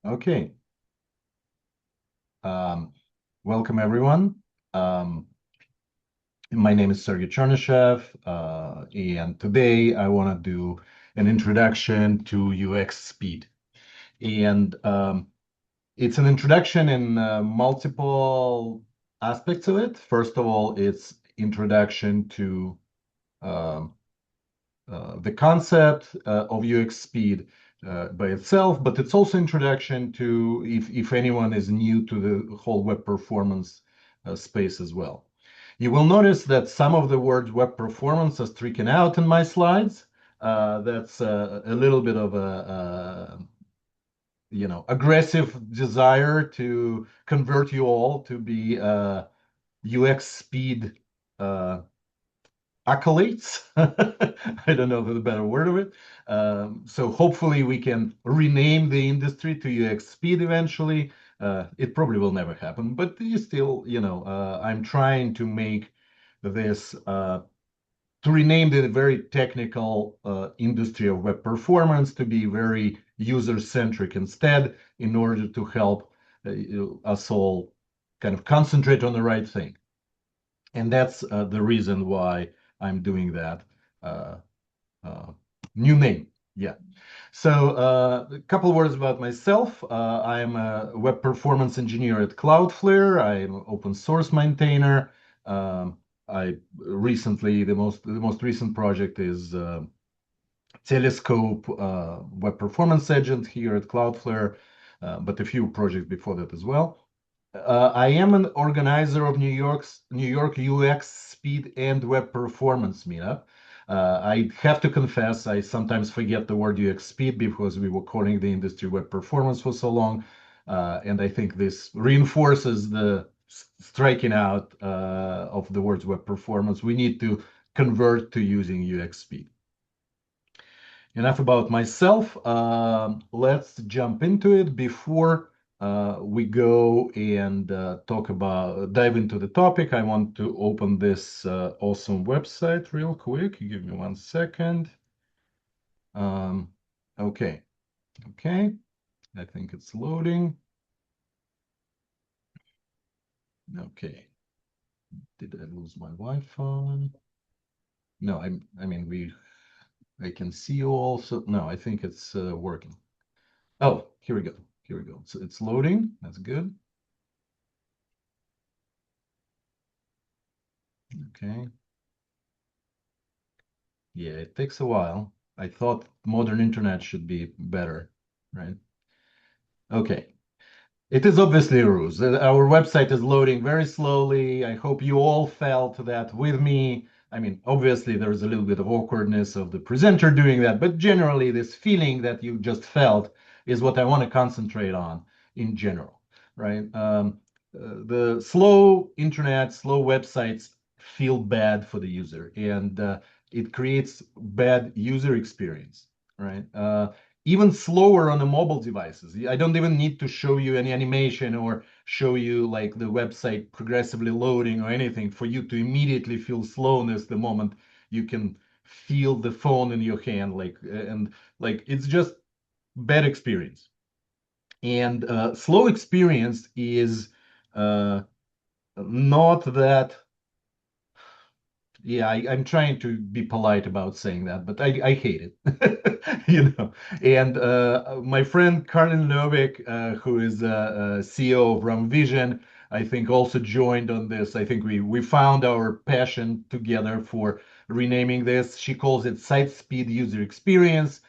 Okay. Welcome, everyone. My name is Sergey Chernyshev, and today I want to do an introduction to UX speed. And it's an introduction in multiple aspects of it. First of all, it's introduction to um, the concept of UX speed by itself, but it's also introduction to if anyone is new to the whole web performance space as well. You will notice that some of the words web performance are streaking out in my slides. That's a little bit of a aggressive desire to convert you all to be UX speed uh, accolades. I don't know the better word of it. So hopefully we can rename the industry to UX speed eventually. It probably will never happen, but you still, I'm trying to make this to rename the very technical industry of web performance to be very user-centric instead, in order to help us all kind of concentrate on the right thing. And that's the reason why I'm doing that uh, uh, new name. Yeah. So a couple of words about myself. I'm a web performance engineer at Cloudflare. I'm an open source maintainer. I recently the most recent project is Telescope web performance agent here at Cloudflare, but a few projects before that as well. I am an organizer of New York UX Speed and Web Performance Meetup. I have to confess, I sometimes forget the word UX Speed because we were calling the industry web performance for so long, and I think this reinforces the striking out of the words web performance. We need to convert to using UX Speed. Enough about myself. Let's jump into it. Before we go and dive into the topic, I want to open this awesome website real quick. Give me 1 second. Um, okay, okay. I think it's loading. Okay. Did I lose my Wi-Fi? No, I mean, I can see you also. No, I think it's working. Oh, here we go. Here we go. So it's loading. That's good. Okay. Yeah, it takes a while. I thought modern internet should be better, right? Okay. It is obviously a ruse. Our website is loading very slowly. I hope you all felt that with me. I mean, obviously, there's a little bit of awkwardness of the presenter doing that, but generally, this feeling that you just felt is what I want to concentrate on in general, right? The slow internet, slow websites feel bad for the user, and it creates bad user experience, right? Even slower on the mobile devices. I don't even need to show you any animation or show you like the website progressively loading or anything for you to immediately feel slowness the moment you can feel the phone in your hand, like it's just bad experience. And slow experience is not that. Yeah, I'm trying to be polite about saying that, but I hate it, And my friend Karlin Novik, who is CEO of Ram Vision, I think also joined on this. I think we found our passion together for renaming this. She calls it site speed user experience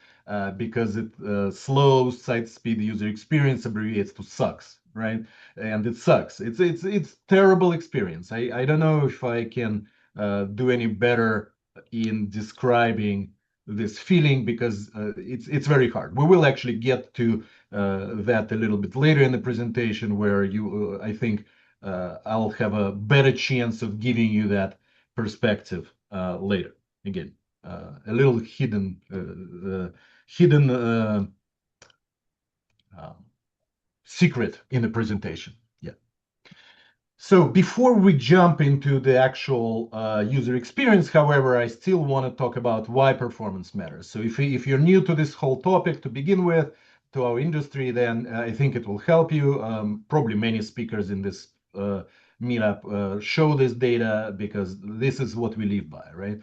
because it slow site speed user experience abbreviates to sucks, right? And it sucks. It's terrible experience. I don't know if I can do any better in describing this feeling because it's very hard. We will actually get to that a little bit later in the presentation where I think I'll have a better chance of giving you that perspective later. Again, a little hidden um, secret in the presentation. Yeah. So before we jump into the actual user experience, however, I still want to talk about why performance matters. So if you're new to this whole topic to begin with, to our industry, then I think it will help you. Probably many speakers in this meetup show this data because this is what we live by, right?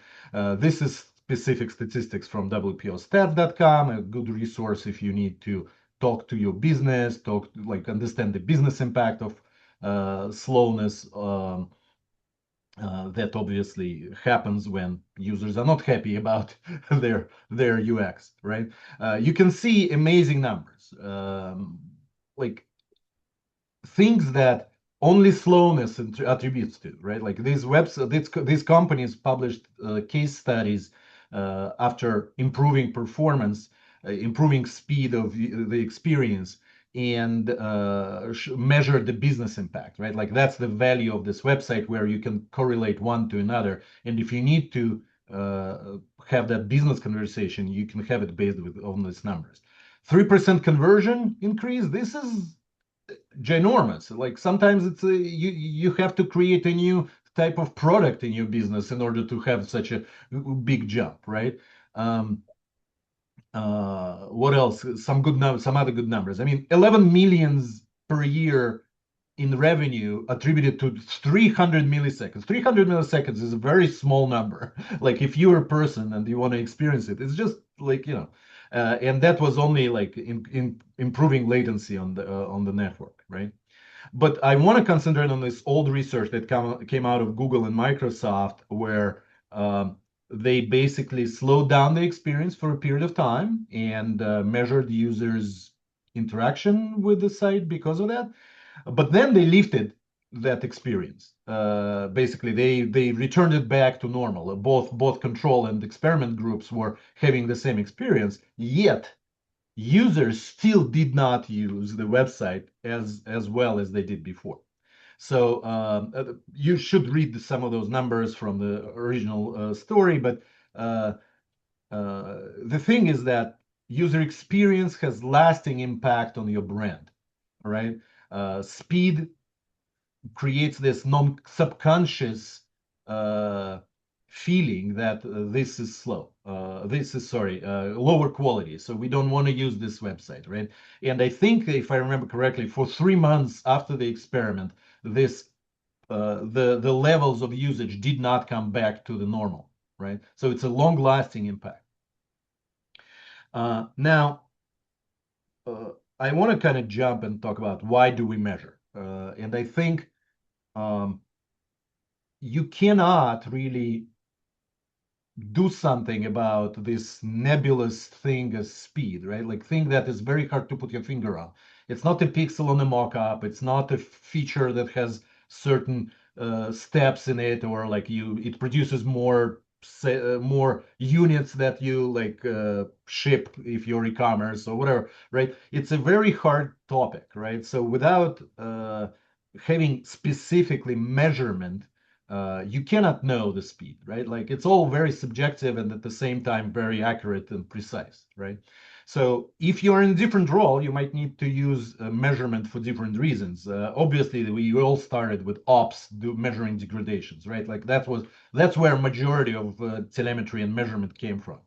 This is specific statistics from WPOstats.com, a good resource if you need to talk to your business, like understand the business impact of slowness. That obviously happens when users are not happy about their UX, right? You can see amazing numbers, like things that only slowness attributes to, right? Like these companies published case studies after improving performance, improving speed of the experience, and measure the business impact, right? Like that's the value of this website where you can correlate one to another. And if you need to have that business conversation, you can have it based on these numbers. 3% conversion increase. This is ginormous. Like sometimes you have to create a new type of product in your business in order to have such a big jump, right? Um, what else? Some other good numbers. I mean, 11 millions per year in revenue attributed to 300 milliseconds. 300 milliseconds is a very small number. Like if you're a person and you want to experience it, it's just like, and that was only like in improving latency on the network, right? But I want to concentrate on this old research that came out of Google and Microsoft, where they basically slowed down the experience for a period of time and measured users' interaction with the site because of that. But then they lifted that experience. Basically, they returned it back to normal. Both control and experiment groups were having the same experience, yet users still did not use the website as well as they did before. So you should read some of those numbers from the original story. But uh, the thing is that user experience has lasting impact on your brand, right? Speed creates this non-subconscious uh, feeling that this is slow. This is sorry, lower quality. So we don't want to use this website, right? And I think, if I remember correctly, for 3 months after the experiment, this the levels of usage did not come back to the normal, right? So it's a long-lasting impact. Now, uh, I want to kind of jump and talk about why do we measure, and I think. Um, you cannot really do something about this nebulous thing as speed, right? Like thing that is very hard to put your finger on. It's not a pixel on a mock-up. It's not a feature that has certain steps in it, or like it produces more units that you like ship if you're e-commerce or whatever, right? It's a very hard topic, right? So without having specifically measurement, you cannot know the speed, right? Like it's all very subjective and at the same time very accurate and precise, right? So if you're in a different role, you might need to use measurement for different reasons. Obviously, we all started with ops measuring degradations, right? Like that's where majority of telemetry and measurement came from.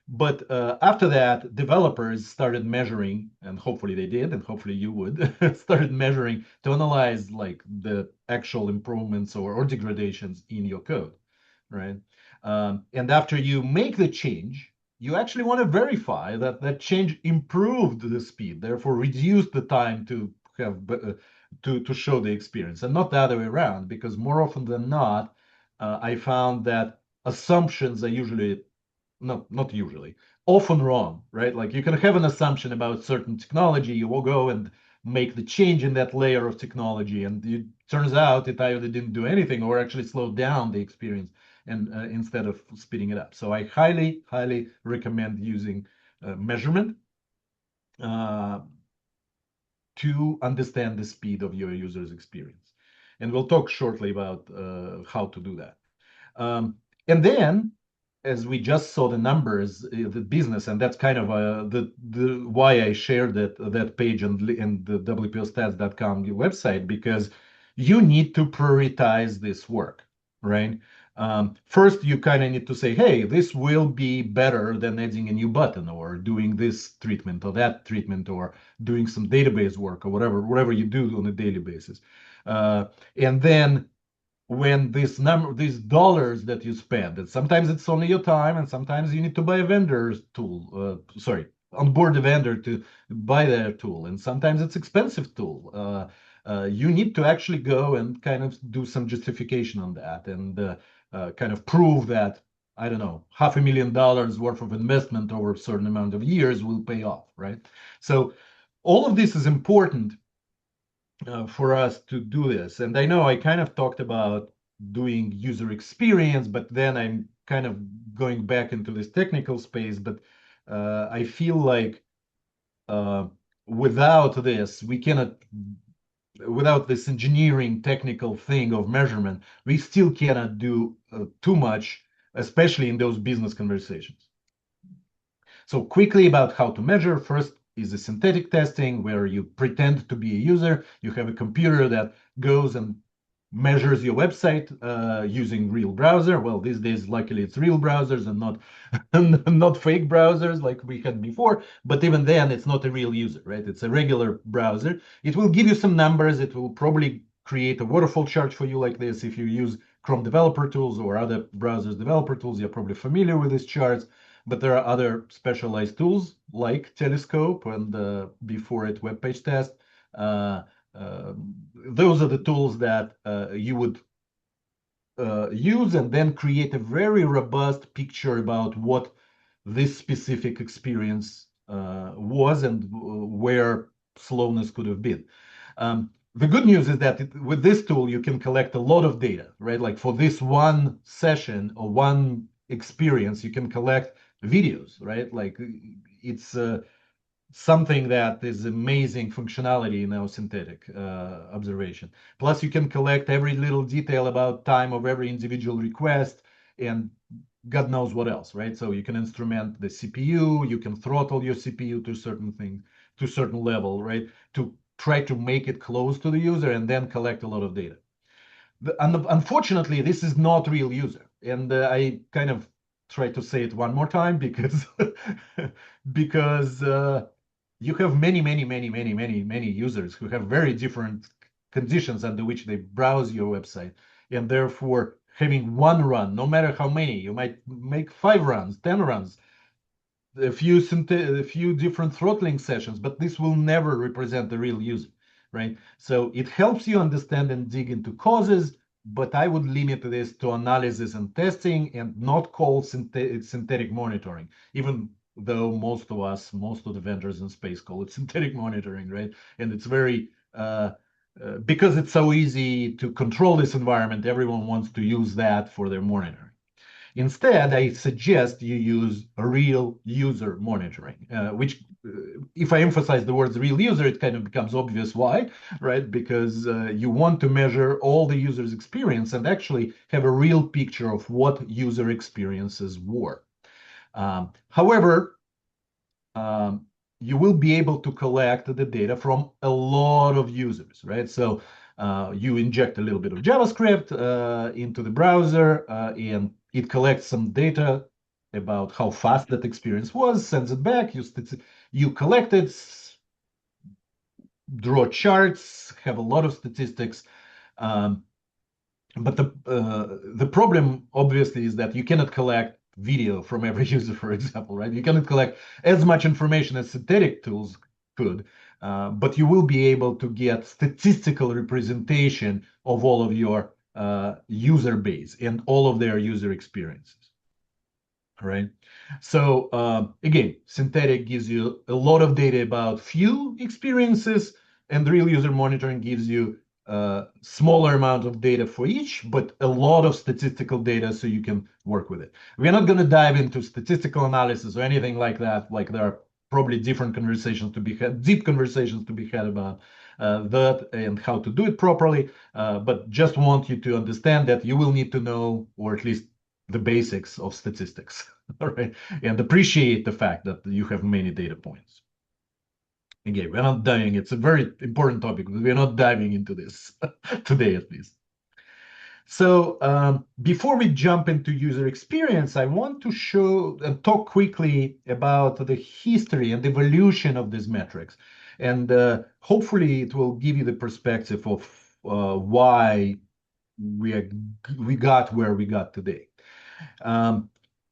But after that, developers started measuring, and hopefully they did, and hopefully you would started measuring to analyze like the actual improvements or degradations in your code, right? And after you make the change, you actually want to verify that that change improved the speed, therefore reduced the time to have to show the experience, and not the other way around. Because more often than not, I found that assumptions are usually not usually, often wrong, right? Like you can have an assumption about certain technology, you will go and make the change in that layer of technology, and it turns out it either didn't do anything or actually slowed down the experience and instead of speeding it up. So I highly recommend using measurement uh, to understand the speed of your user's experience. And we'll talk shortly about how to do that. And then, as we just saw the numbers, the business, and that's kind of the why I shared that page in the WPOstats.com website, because you need to prioritize this work, right? First, you kind of need to say, hey, this will be better than adding a new button or doing this treatment or that treatment or doing some database work or whatever you do on a daily basis. And then when these dollars that you spend, and sometimes it's only your time, and sometimes you need to buy a vendor's tool. Sorry, onboard a vendor to buy their tool, and sometimes it's expensive tool. You need to actually go and kind of do some justification on that and kind of prove that, I don't know, $500,000 worth of investment over a certain amount of years will pay off, right? So all of this is important for us to do this. And I know I kind of talked about doing user experience, but then I'm kind of going back into this technical space. But I feel like uh, without this, we cannot, without this engineering technical thing of measurement, we still cannot do too much, especially in those business conversations. So quickly about how to measure. First is the synthetic testing, where you pretend to be a user. You have a computer that goes and measures your website using real browser. Well, these days, luckily, it's real browsers and not not fake browsers like we had before. But even then, it's not a real user, right? It's a regular browser. It will give you some numbers. It will probably create a waterfall chart for you like this. If you use Chrome developer tools or other browsers developer tools, you're probably familiar with these charts. But there are other specialized tools like Telescope and before it web page test. Uh, uh, those are the tools that you would use and then create a very robust picture about what this specific experience was and where slowness could have been. The good news is that with this tool, you can collect a lot of data, right? Like for this one session or one experience, you can collect videos, right? Like it's something that is amazing functionality in our synthetic observation. Plus, you can collect every little detail about time of every individual request and God knows what else, right? So you can instrument the CPU, you can throttle your CPU to certain things, to a certain level, right? To try to make it close to the user and then collect a lot of data. Unfortunately, this is not real user. And I kind of try to say it one more time because because you have many users who have very different conditions under which they browse your website, and therefore having one run, no matter how many, you might make 5 runs, 10 runs, a few different throttling sessions, but this will never represent the real user, right? So it helps you understand and dig into causes, but I would limit this to analysis and testing and not call synthetic monitoring, even though most of the vendors in space call it synthetic monitoring, right? And it's very because it's so easy to control this environment, everyone wants to use that for their monitoring. Instead, I suggest you use real user monitoring, which, if I emphasize the words real user, it kind of becomes obvious why, right? Because you want to measure all the user's experience and actually have a real picture of what user experiences were. However, um, you will be able to collect the data from a lot of users, right? So you inject a little bit of JavaScript into the browser, and it collects some data about how fast that experience was, sends it back. You collect it, draw charts, have a lot of statistics. Um, but the problem obviously is that you cannot collect video from every user, for example, right? You cannot collect as much information as synthetic tools could, but you will be able to get statistical representation of all of your user base and all of their user experiences. All right. So again, synthetic gives you a lot of data about few experiences, and real user monitoring gives you a smaller amount of data for each, but a lot of statistical data so you can work with it. We're not going to dive into statistical analysis or anything like that. Like there are probably different conversations to be had, deep conversations to be had about that and how to do it properly. But just want you to understand that you will need to know, or at least the basics of statistics, all right, and appreciate the fact that you have many data points. Again, we're not diving, it's a very important topic, but we're not diving into this today at least. So before we jump into user experience, I want to show and talk quickly about the history and evolution of these metrics. And hopefully it will give you the perspective of why we, are, we got where we got today. Um,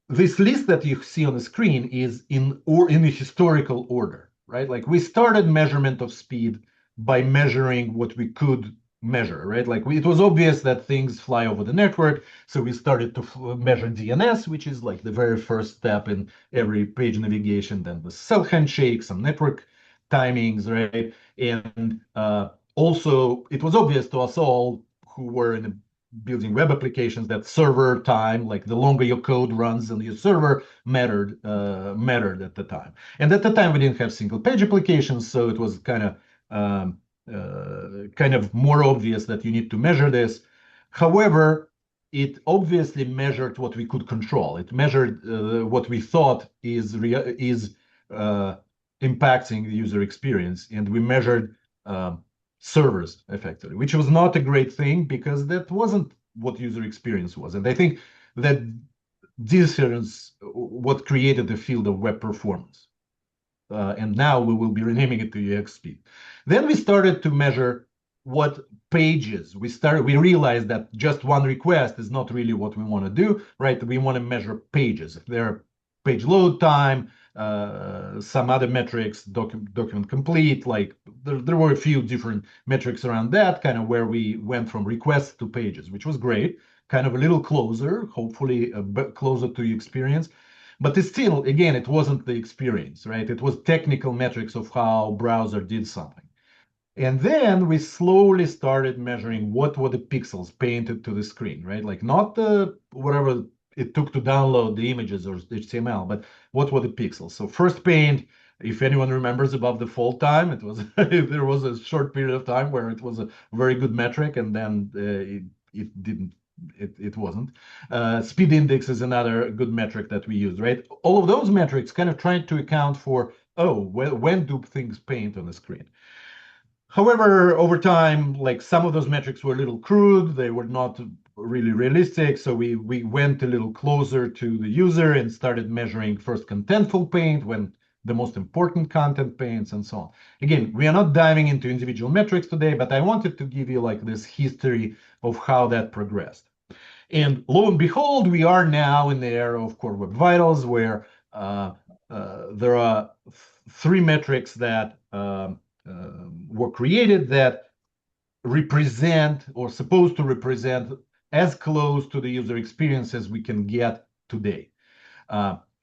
this list that you see on the screen is in a historical order, right? Like we started measurement of speed by measuring what we could measure, right? Like it was obvious that things fly over the network, so we started to measure DNS, which is like the very first step in every page navigation. Then the cell handshake, some network timings, right? And also, it was obvious to us all who were in a building web applications that server time, like the longer your code runs on your server, mattered at the time. And at the time, we didn't have single page applications, so it was kind of more obvious that you need to measure this. However, it obviously measured what we could control. It measured what we thought is uh, impacting the user experience, and we measured servers effectively, which was not a great thing because that wasn't what user experience was. And I think that difference what created the field of web performance. And now we will be renaming it to UX speed. Then we started to measure what pages. We realized that just one request is not really what we want to do, right? We want to measure pages. If they're page load time, some other metrics, document complete, like there were a few different metrics around that, kind of where we went from requests to pages, which was great, kind of a little closer, hopefully a bit closer to your experience. But it's still, again, it wasn't the experience, right? It was technical metrics of how browser did something. And then we slowly started measuring what were the pixels painted to the screen, right? Like not the whatever it took to download the images or HTML, but what were the pixels? So first paint, if anyone remembers above the fold time, it was there was a short period of time where it was a very good metric, and then it didn't. It wasn't. Speed index is another good metric that we use, right? All of those metrics kind of trying to account for, oh, when do things paint on the screen? However, over time, like some of those metrics were a little crude, they were not really realistic. So we went a little closer to the user and started measuring first contentful paint when the most important content paints and so on. Again, we are not diving into individual metrics today, but I wanted to give you like this history of how that progressed. And lo and behold, we are now in the era of Core Web Vitals, where there are three metrics that were created that represent or supposed to represent as close to the user experience as we can get today.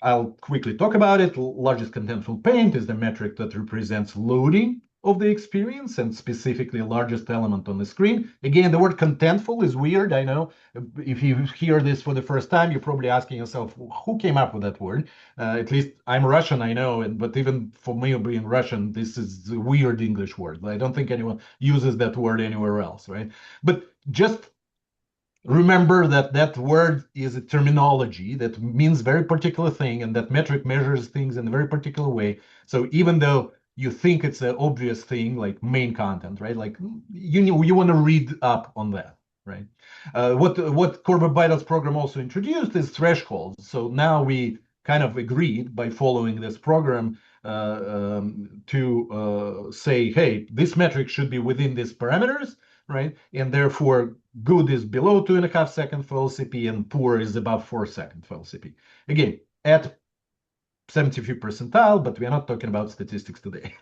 I'll quickly talk about it. Largest contentful paint is the metric that represents loading of the experience and specifically largest element on the screen. Again, the word contentful is weird. I know if you hear this for the first time, you're probably asking yourself, who came up with that word? At least I'm Russian, I know, but even for me being Russian, this is a weird English word. I don't think anyone uses that word anywhere else, right? But just remember that that word is a terminology that means very particular thing, and that metric measures things in a very particular way. So even though you think it's an obvious thing, like main content, right? Like you want to read up on that, right? What Core Web Vitals program also introduced is thresholds. So now we kind of agreed by following this program to say, hey, this metric should be within these parameters, right? And therefore, good is below 2.5 seconds for LCP, and poor is above 4 seconds for LCP. Again, at 75th percentile, but we are not talking about statistics today.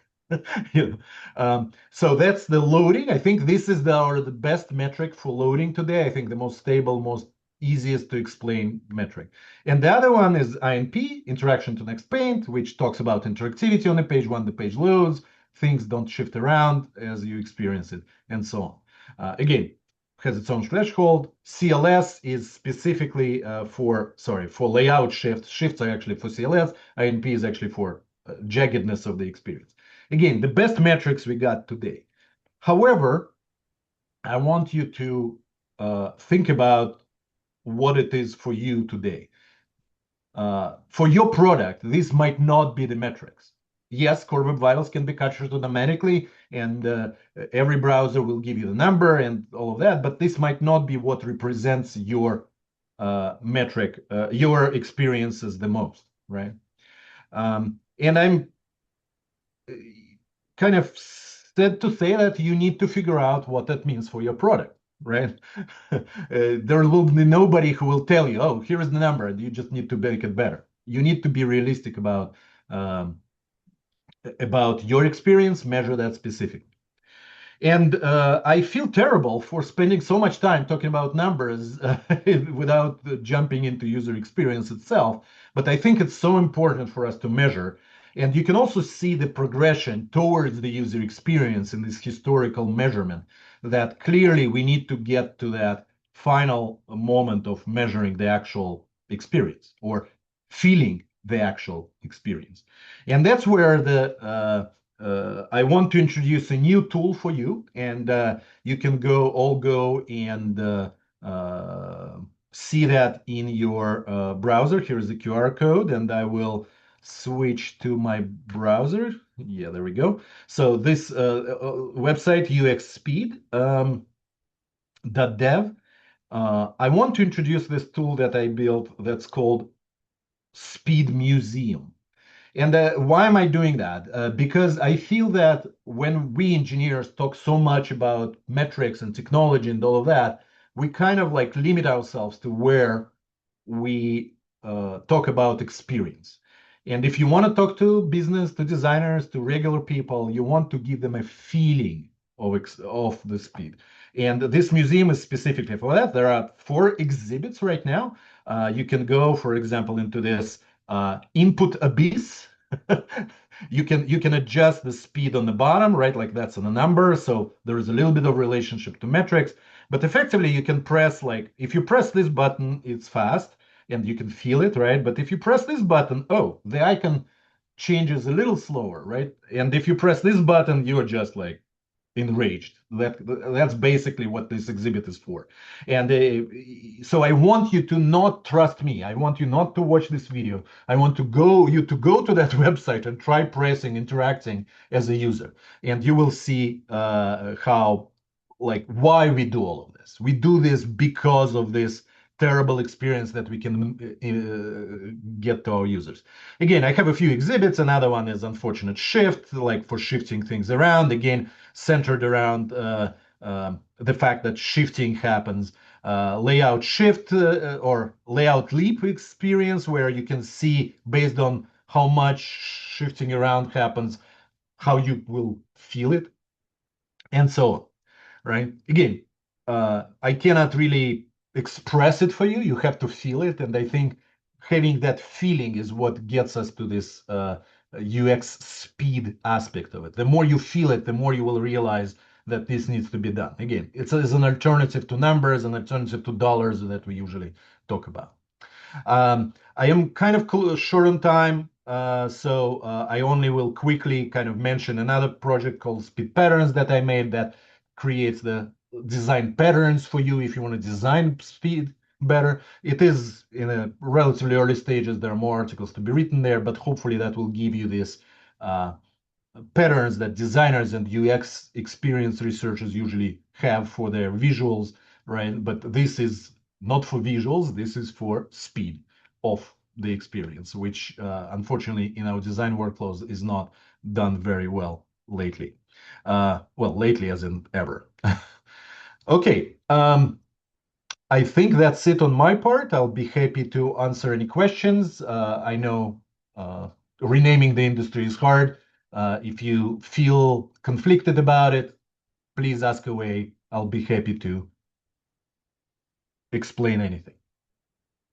So that's the loading. I think this is the best metric for loading today. I think the most stable, most easiest to explain metric. And the other one is INP, interaction to next paint, which talks about interactivity on the page when the page loads, things don't shift around as you experience it, and so on. Again, has its own threshold. CLS is specifically for layout shifts. Shifts are actually for CLS. INP is actually for jaggedness of the experience. Again, the best metrics we got today. However, I want you to think about what it is for you today. For your product, this might not be the metrics. yes, core web vitals can be captured automatically, and every browser will give you the number and all of that, but this might not be what represents your metric, your experiences the most, right? And I'm kind of said to say that you need to figure out what that means for your product, right? There will be nobody who will tell you, oh, here is the number, and you just need to make it better. You need to be realistic um, about your experience, measure that specifically. And I feel terrible for spending so much time talking about numbers without jumping into user experience itself. But I think it's so important for us to measure. And you can also see the progression towards the user experience in this historical measurement that clearly we need to get to that final moment of measuring the actual experience or feeling the actual experience. And that's where I want to introduce a new tool for you, and you can go and see that in your browser. Here is the QR code, and I will switch to my browser. Yeah, there we go. So this website, UXSpeed, .dev, I want to introduce this tool that I built that's called Speed Museum. And why am I doing that? Because I feel that when we engineers talk so much about metrics and technology and all of that, we kind of like limit ourselves to where we talk about experience. And if you want to talk to business, to designers, to regular people, you want to give them a feeling of the speed. And this museum is specifically for that. There are 4 exhibits right now. You can go, for example, into this input abyss. You can adjust the speed on the bottom, right? Like that's on a number. So there is a little bit of relationship to metrics. But effectively, you can press like if you press this button, it's fast and you can feel it, right? But if you press this button, oh, the icon changes a little slower, right? And if you press this button, you're just like enraged. That's basically what this exhibit is for. And so I want you to not trust me. I want you not to watch this video. I want you to go to that website and try pressing, interacting as a user, and you will see how, like, why we do all of this. We do this because of this terrible experience that we can get to our users. Again, I have a few exhibits. Another one is unfortunate shift, like for shifting things around. Again, centered around the fact that shifting happens. Layout shift or layout leap experience, where you can see based on how much shifting around happens, how you will feel it, and so on, right? Again, I cannot really express it for you. You have to feel it. And I think having that feeling is what gets us to this UX speed aspect of it. The more you feel it, the more you will realize that this needs to be done. Again, it's an alternative to numbers, an alternative to dollars that we usually talk about. I am kind of short on time, so I only will quickly kind of mention another project called Speed Patterns that I made that creates the design patterns for you if you want to design speed better. It is in a relatively early stages. There are more articles to be written there, but hopefully that will give you this uh, patterns that designers and UX experience researchers usually have for their visuals, right? But this is not for visuals, this is for speed of the experience, which unfortunately in our design workflows is not done very well lately. Well, lately as in ever. Okay, I think that's it on my part. I'll be happy to answer any questions. I know renaming the industry is hard. If you feel conflicted about it, please ask away. I'll be happy to explain anything.